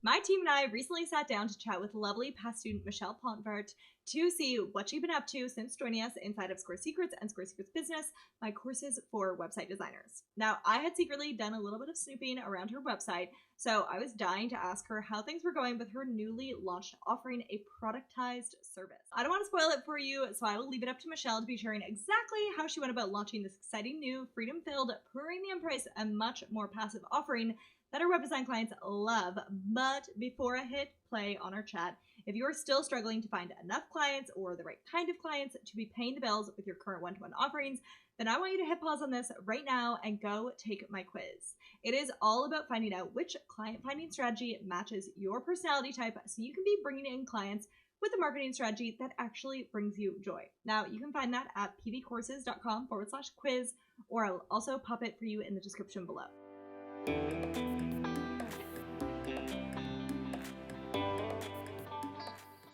My team and I recently sat down to chat with lovely past student Michelle Pontvert to see what she'd been up to since joining us inside of Square Secrets and Square Secrets Business, my courses for website designers. Now, I had secretly done a little bit of snooping around her website, so I was dying to ask her how things were going with her newly launched offering, a productized service. I don't want to spoil it for you, so I will leave it up to Michelle to be sharing exactly how she went about launching this exciting new, freedom-filled, premium price, and much more passive offering that our web design clients love. But before I hit play on our chat, if you are still struggling to find enough clients or the right kind of clients to be paying the bills with your current one-to-one offerings, then I want you to hit pause on this right now and go take my quiz. It is all about finding out which client finding strategy matches your personality type so you can be bringing in clients with a marketing strategy that actually brings you joy. Now, you can find that at pvcourses.com/quiz, or I'll also pop it for you in the description below.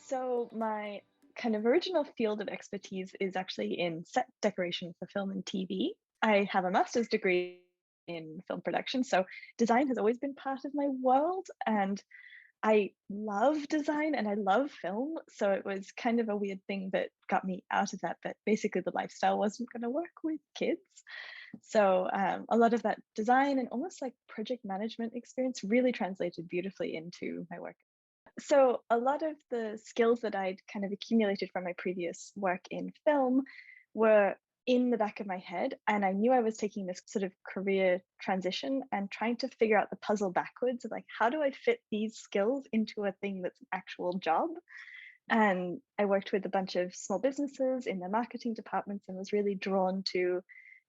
So my kind of original field of expertise is actually in set decoration for film and TV. I have a master's degree in film production, so design has always been part of my world, and I love design and I love film. So it was kind of a weird thing that got me out of that, but basically the lifestyle wasn't going to work with kids. So a lot of that design and almost like project management experience really translated beautifully into my work. So a lot of the skills that I'd kind of accumulated from my previous work in film were in the back of my head, and I knew I was taking this sort of career transition and trying to figure out the puzzle backwards of like, how do I fit these skills into a thing that's an actual job? And I worked with a bunch of small businesses in their marketing departments and was really drawn to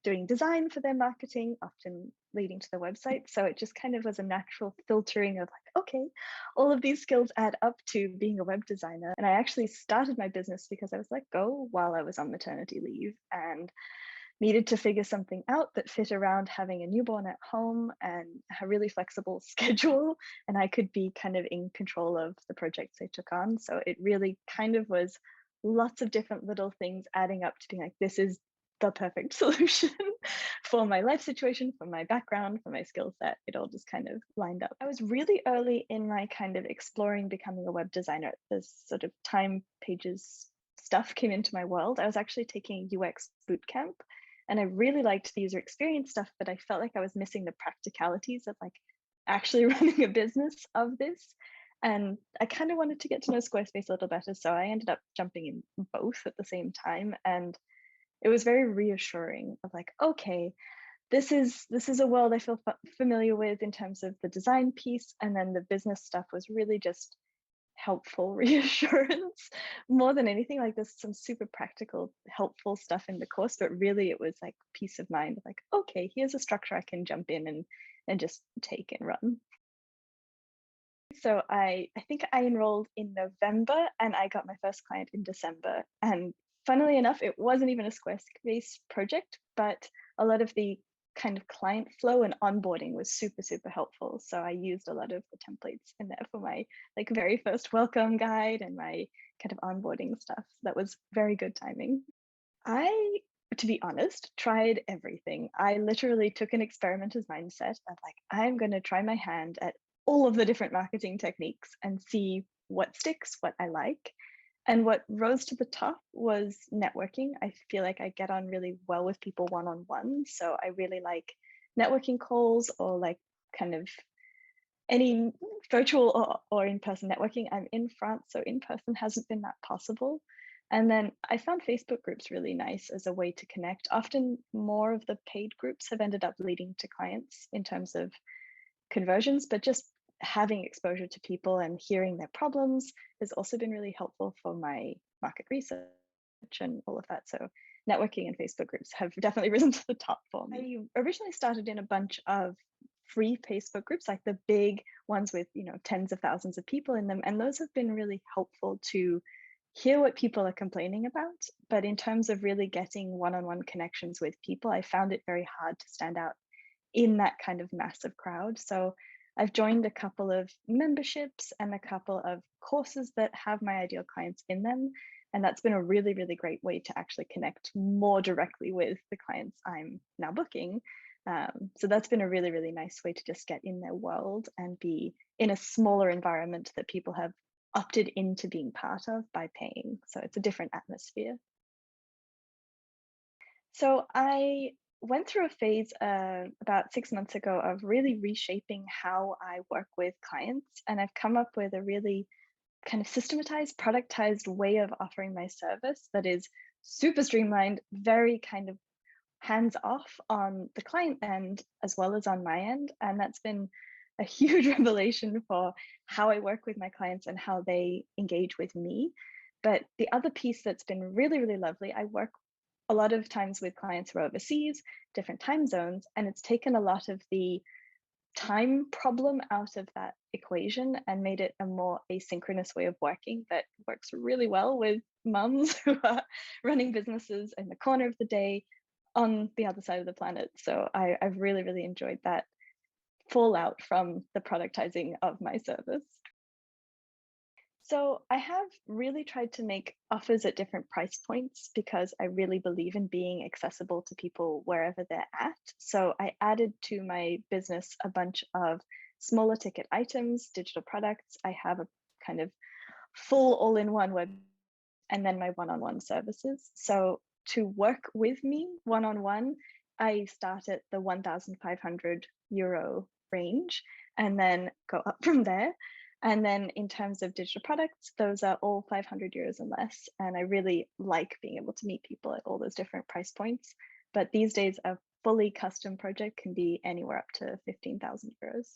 doing design for their marketing, often leading to the website. So it just kind of was a natural filtering of like, okay, all of these skills add up to being a web designer. And I actually started my business because I was let go while I was on maternity leave and needed to figure something out that fit around having a newborn at home and a really flexible schedule. And I could be kind of in control of the projects I took on. So it really kind of was lots of different little things adding up to being like, this is the perfect solution for my life situation, for my background, for my skill set. It all just kind of lined up. I was really early in my kind of exploring becoming a web designer. This sort of time pages stuff came into my world. I was actually taking UX bootcamp, and I really liked the user experience stuff, but I felt like I was missing the practicalities of like actually running a business of this. And I kind of wanted to get to know Squarespace a little better. So I ended up jumping in both at the same time. And it was very reassuring of like, okay, this is a world I feel familiar with in terms of the design piece, and then the business stuff was really just helpful reassurance more than anything. Like there's some super practical helpful stuff in the course, but really it was like peace of mind, like, okay, here's a structure I can jump in and just take and run. So I think I enrolled in November and I got my first client in December. And funnily enough, it wasn't even a Squarespace project, but a lot of the kind of client flow and onboarding was super, super helpful. So I used a lot of the templates in there for my like very first welcome guide and my kind of onboarding stuff. That was very good timing. I, to be honest, tried everything. I literally took an experimenter's mindset of like, I'm going to try my hand at all of the different marketing techniques and see what sticks, what I like. And what rose to the top was networking. I feel like I get on really well with people one-on-one. So I really like networking calls or like kind of any virtual or in-person networking. I'm in France, so in-person hasn't been that possible. And then I found Facebook groups really nice as a way to connect. Often more of the paid groups have ended up leading to clients in terms of conversions, but just having exposure to people and hearing their problems has also been really helpful for my market research and all of that. So networking and Facebook groups have definitely risen to the top for me. I originally started in a bunch of free Facebook groups, like the big ones with, tens of thousands of people in them. And those have been really helpful to hear what people are complaining about. But in terms of really getting one-on-one connections with people, I found it very hard to stand out in that kind of massive crowd. So I've joined a couple of memberships and a couple of courses that have my ideal clients in them. And that's been a really, really great way to actually connect more directly with the clients I'm now booking So that's been a really, really nice way to just get in their world and be in a smaller environment that people have opted into being part of by paying. So it's a different atmosphere. So I went through a phase about 6 months ago of really reshaping how I work with clients. And I've come up with a really kind of systematized, productized way of offering my service that is super streamlined, very kind of hands off on the client end as well as on my end. And that's been a huge revelation for how I work with my clients and how they engage with me. But the other piece that's been really, really lovely, I work a lot of times with clients who are overseas, different time zones, and it's taken a lot of the time problem out of that equation and made it a more asynchronous way of working that works really well with mums who are running businesses in the corner of the day on the other side of the planet. So I've really, really enjoyed that fallout from the productizing of my service. So I have really tried to make offers at different price points because I really believe in being accessible to people wherever they're at. So I added to my business a bunch of smaller ticket items, digital products. I have a kind of full all-in-one web and then my one-on-one services. So to work with me one-on-one, I start at the 1,500 euro range and then go up from there. And then in terms of digital products, those are all 500 euros and less. And I really like being able to meet people at all those different price points. But these days, a fully custom project can be anywhere up to 15,000 euros.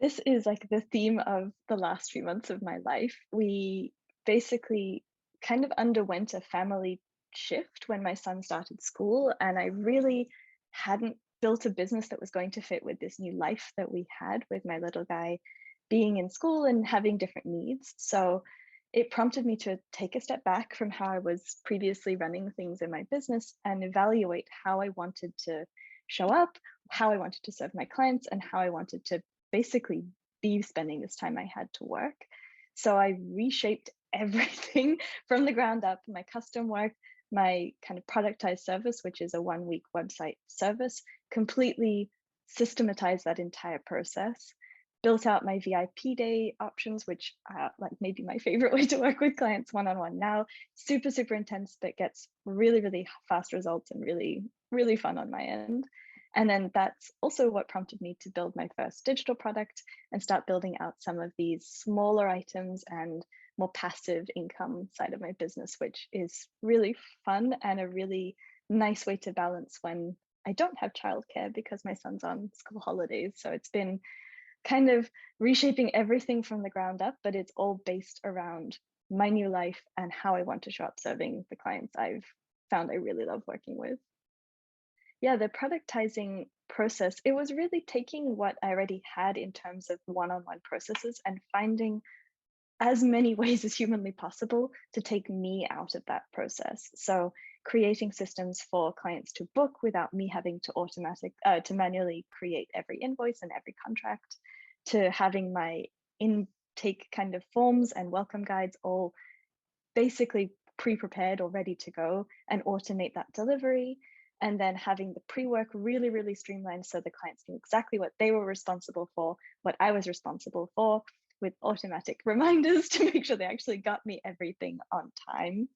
This is like the theme of the last few months of my life. We basically kind of underwent a family shift when my son started school, and I really hadn't built a business that was going to fit with this new life that we had with my little guy being in school and having different needs. So it prompted me to take a step back from how I was previously running things in my business and evaluate how I wanted to show up, how I wanted to serve my clients, and how I wanted to basically be spending this time I had to work. So I reshaped everything from the ground up, my custom work, my kind of productized service, which is a 1 week website service, completely systematized that entire process, built out my VIP day options, which are like maybe my favorite way to work with clients one-on-one now. Super, super intense, but gets really, really fast results and really, really fun on my end. And then that's also what prompted me to build my first digital product and start building out some of these smaller items and more passive income side of my business, which is really fun and a really nice way to balance when I don't have childcare because my son's on school holidays. So it's been kind of reshaping everything from the ground up, but it's all based around my new life and how I want to show up serving the clients I've found I really love working with. Yeah, the productizing process, it was really taking what I already had in terms of one-on-one processes and finding as many ways as humanly possible to take me out of that process. So creating systems for clients to book without me having to manually create every invoice and every contract, to having my intake kind of forms and welcome guides all basically pre-prepared or ready to go and automate that delivery, and then having the pre-work really, really streamlined so the clients knew exactly what they were responsible for, what I was responsible for, with automatic reminders to make sure they actually got me everything on time.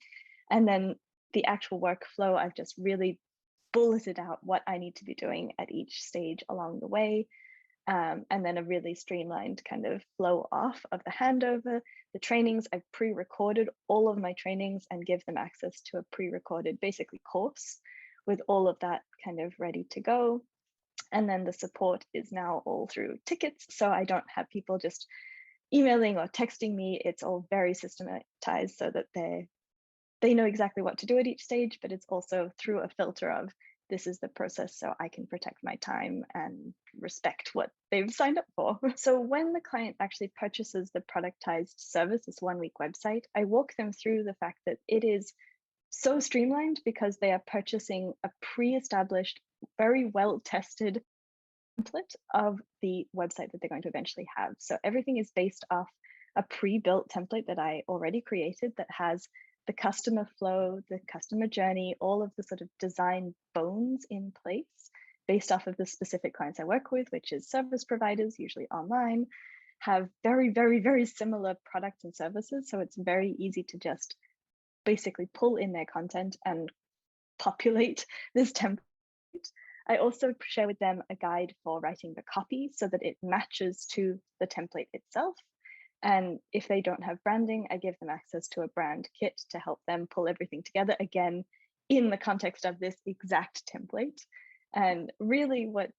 And then the actual workflow, I've just really bulleted out what I need to be doing at each stage along the way. And then a really streamlined kind of flow off of the handover. The trainings, I've pre-recorded all of my trainings and give them access to a pre-recorded basically course with all of that kind of ready to go. And then the support is now all through tickets. So I don't have people just emailing or texting me. It's all very systematized so that they know exactly what to do at each stage, but it's also through a filter of this is the process so I can protect my time and respect what they've signed up for. So when the client actually purchases the productized service, this 1 week website, I walk them through the fact that it is so streamlined because they are purchasing a pre-established, very well-tested template of the website that they're going to eventually have. So everything is based off a pre-built template that I already created that has the customer flow, the customer journey, all of the sort of design bones in place based off of the specific clients I work with, which is service providers, usually online, have very, very, very similar products and services. So it's very easy to just basically pull in their content and populate this template. I also share with them a guide for writing the copy so that it matches to the template itself. And if they don't have branding, I give them access to a brand kit to help them pull everything together, again, in the context of this exact template. And really what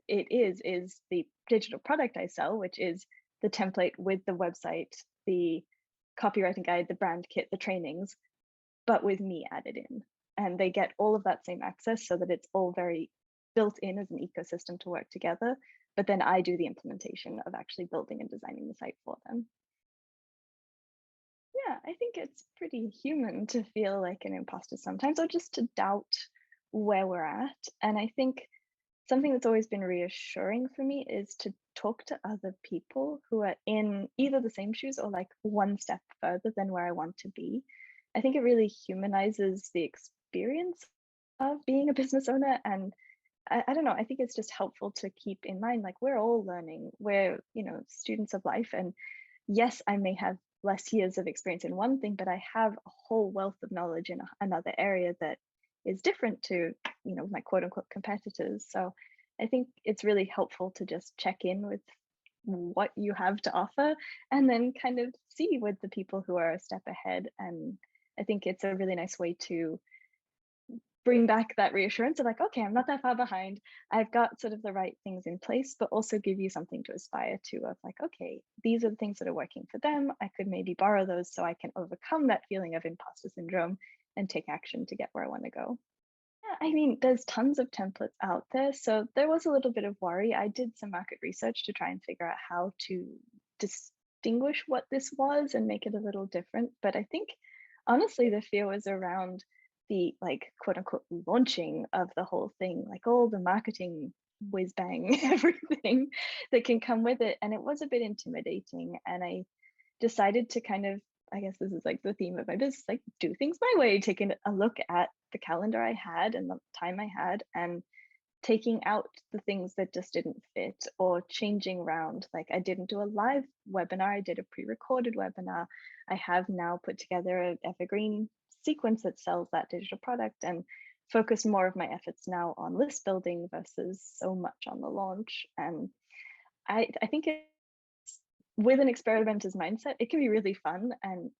it is the digital product I sell, which is the template with the website, the copywriting guide, the brand kit, the trainings, but with me added in. And they get all of that same access so that it's all very built in as an ecosystem to work together. But then I do the implementation of actually building and designing the site for them. Yeah, I think it's pretty human to feel like an imposter sometimes, or just to doubt where we're at. And I think something that's always been reassuring for me is to talk to other people who are in either the same shoes or like one step further than where I want to be. I think it really humanizes the experience of being a business owner. And I don't know, I think it's just helpful to keep in mind, like we're all learning, we're, students of life. And yes, I may have less years of experience in one thing, but I have a whole wealth of knowledge in another area that is different to, my quote unquote competitors. So I think it's really helpful to just check in with what you have to offer and then kind of see with the people who are a step ahead. And I think it's a really nice way to bring back that reassurance of like, okay, I'm not that far behind. I've got sort of the right things in place, but also give you something to aspire to of like, okay, these are the things that are working for them. I could maybe borrow those so I can overcome that feeling of imposter syndrome and take action to get where I want to go. Yeah, I mean, there's tons of templates out there. So there was a little bit of worry. I did some market research to try and figure out how to distinguish what this was and make it a little different. But I think honestly, the fear was around the like quote unquote launching of the whole thing, like all the marketing whiz bang, everything that can come with it. And it was a bit intimidating. And I decided to kind of, I guess this is like the theme of my business, like do things my way, taking a look at the calendar I had and the time I had and taking out the things that just didn't fit or changing around. Like I didn't do a live webinar, I did a pre-recorded webinar. I have now put together an evergreen sequence that sells that digital product and focus more of my efforts now on list building versus so much on the launch. And I think with an experimenter's mindset, it can be really fun. And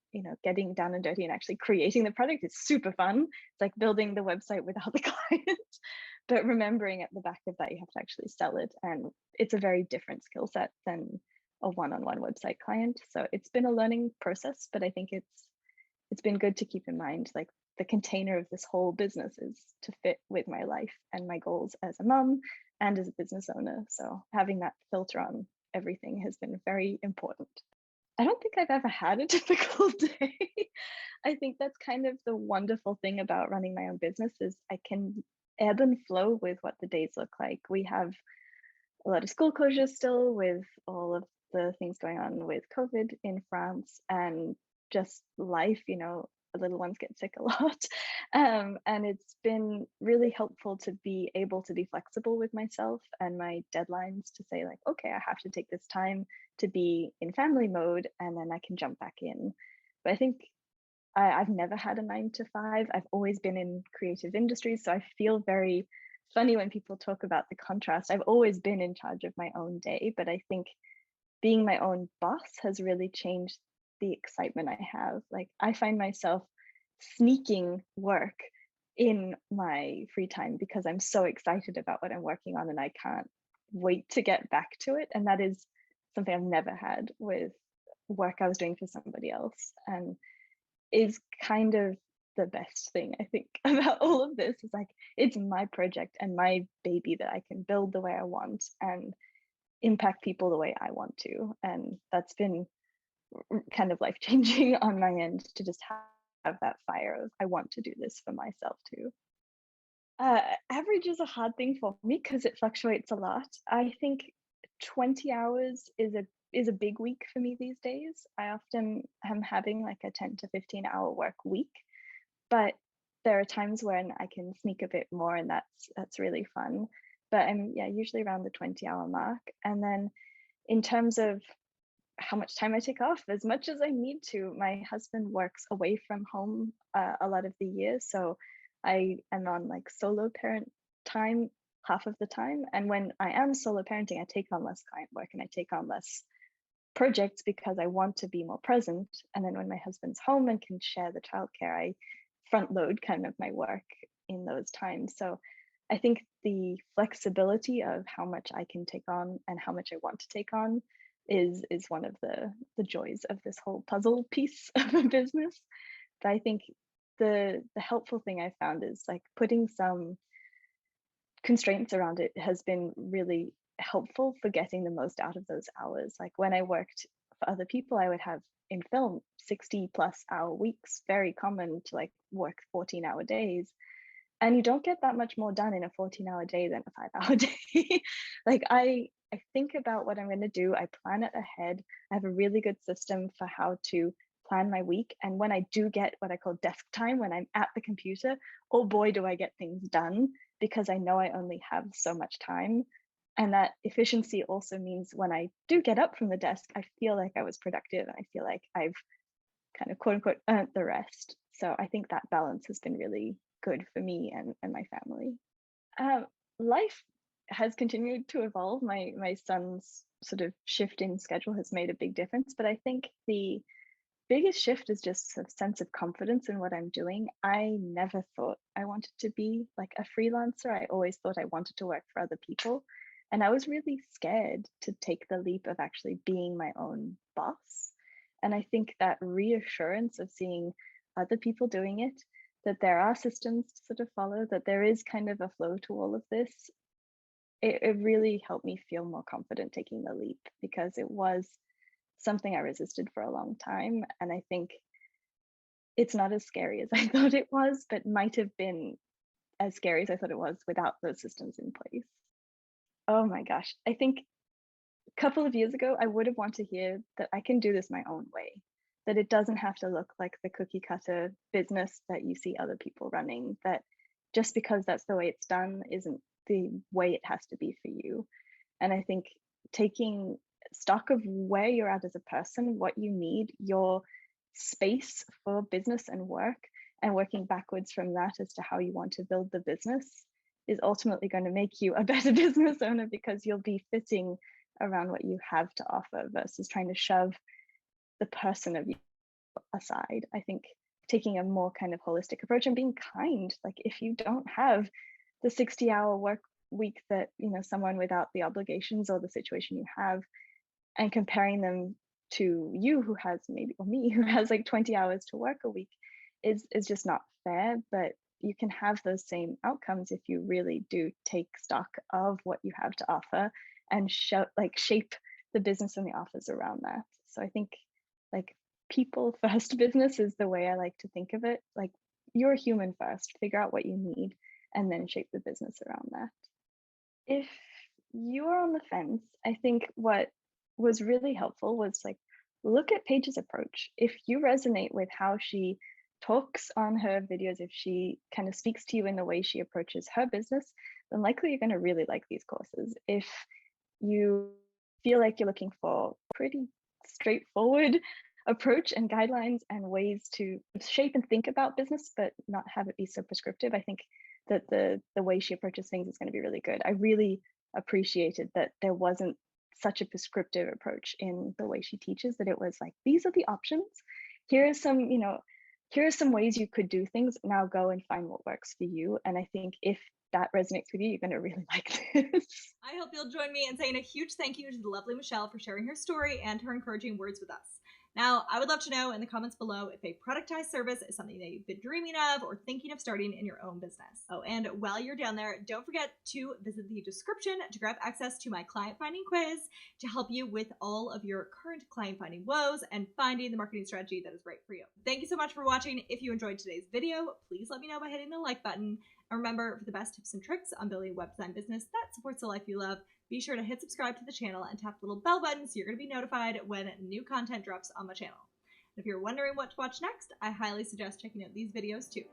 getting down and dirty and actually creating the product is super fun. It's like building the website without the client. But remembering at the back of that, you have to actually sell it. And it's a very different skill set than a one-on-one website client. So it's been a learning process, but I think it's been good to keep in mind, like the container of this whole business is to fit with my life and my goals as a mom and as a business owner. So having that filter on everything has been very important. I don't think I've ever had a typical day. I think that's kind of the wonderful thing about running my own business is I can ebb and flow with what the days look like. We have a lot of school closures still with all of the things going on with COVID in France and just life, the little ones get sick a lot. And it's been really helpful to be able to be flexible with myself and my deadlines to say like, okay, I have to take this time to be in family mode and then I can jump back in. But I think I've never had a 9 to 5. I've always been in creative industries. So I feel very funny when people talk about the contrast. I've always been in charge of my own day, but I think being my own boss has really changed the excitement I have. Like I find myself sneaking work in my free time because I'm so excited about what I'm working on and I can't wait to get back to it. And that is something I've never had with work I was doing for somebody else and is kind of the best thing I think about all of this is like it's my project and my baby that I can build the way I want and impact people the way I want to. And that's been kind of life changing on my end to just have that fire of I want to do this for myself too. Average is a hard thing for me because it fluctuates a lot. I think 20 hours is a is a big week for me these days. I often am having like a 10 to 15-hour work week, but there are times when I can sneak a bit more, and that's really fun. But I'm, yeah, usually around the 20-hour mark. And then in terms of how much time I take off, as much as I need to. My husband works away from home a lot of the year, so I am on like solo parent time half of the time. And when I am solo parenting, I take on less client work and I take on less projects because I want to be more present. And then when my husband's home and can share the childcare, I front load kind of my work in those times. So I think the flexibility of how much I can take on and how much I want to take on is one of the joys of this whole puzzle piece of a business. But I think the helpful thing I found is like putting some constraints around it has been really helpful for getting the most out of those hours. Like when I worked for other people, I would have in film 60+ hour weeks, very common to like work 14-hour days. And you don't get that much more done in a 14-hour day than a 5-hour day. Like I think about what I'm going to do, I plan it ahead. I have a really good system for how to plan my week. And when I do get what I call desk time, when I'm at the computer, oh boy, do I get things done, because I know I only have so much time. And that efficiency also means when I do get up from the desk, I feel like I was productive and I feel like I've kind of quote unquote earned the rest. So I think that balance has been really good for me and my family. Life has continued to evolve. My son's sort of shift in schedule has made a big difference, but I think the biggest shift is just a sense of confidence in what I'm doing. I never thought I wanted to be like a freelancer. I always thought I wanted to work for other people. And I was really scared to take the leap of actually being my own boss. And I think that reassurance of seeing other people doing it, that there are systems to sort of follow, that there is kind of a flow to all of this, it really helped me feel more confident taking the leap, because it was something I resisted for a long time. And I think it's not as scary as I thought it was, but might have been as scary as I thought it was without those systems in place. Oh my gosh. I think a couple of years ago, I would have wanted to hear that I can do this my own way, that it doesn't have to look like the cookie cutter business that you see other people running, that just because that's the way it's done isn't the way it has to be for you. And I think taking stock of where you're at as a person, what you need, your space for business and work, and working backwards from that as to how you want to build the business is ultimately going to make you a better business owner, because you'll be fitting around what you have to offer versus trying to shove the person of you aside. I think taking a more kind of holistic approach and being kind, like if you don't have the 60-hour work week that, you know, someone without the obligations or the situation you have, and comparing them to you who has maybe, or me who has like 20 hours to work a week, is just not fair. But you can have those same outcomes if you really do take stock of what you have to offer and shape the business and the offers around that. So I think like people first business is the way I like to think of it. Like you're human first, figure out what you need, and then shape the business around that. If you are on the fence, I think what was really helpful was like look at Paige's approach. If you resonate with how she talks on her videos, if she kind of speaks to you in the way she approaches her business, then likely you're going to really like these courses. If you feel like you're looking for pretty straightforward approach and guidelines and ways to shape and think about business but not have it be so prescriptive, I think that the way she approaches things is going to be really good. I really appreciated that there wasn't such a prescriptive approach in the way she teaches, that it was like, these are the options, here are some, you know, here are some ways you could do things, now go and find what works for you. And I think if that resonates with you, you're going to really like this. I hope you'll join me in saying a huge thank you to the lovely Michelle for sharing her story and her encouraging words with us. Now, I would love to know in the comments below if a productized service is something that you've been dreaming of or thinking of starting in your own business. Oh, and while you're down there, don't forget to visit the description to grab access to my client finding quiz to help you with all of your current client finding woes and finding the marketing strategy that is right for you. Thank you so much for watching. If you enjoyed today's video, please let me know by hitting the like button. And remember, for the best tips and tricks on building a web design business that supports the life you love, Be sure to hit subscribe to the channel and tap the little bell button so you're going to be notified when new content drops on my channel. If you're wondering what to watch next, I highly suggest checking out these videos too.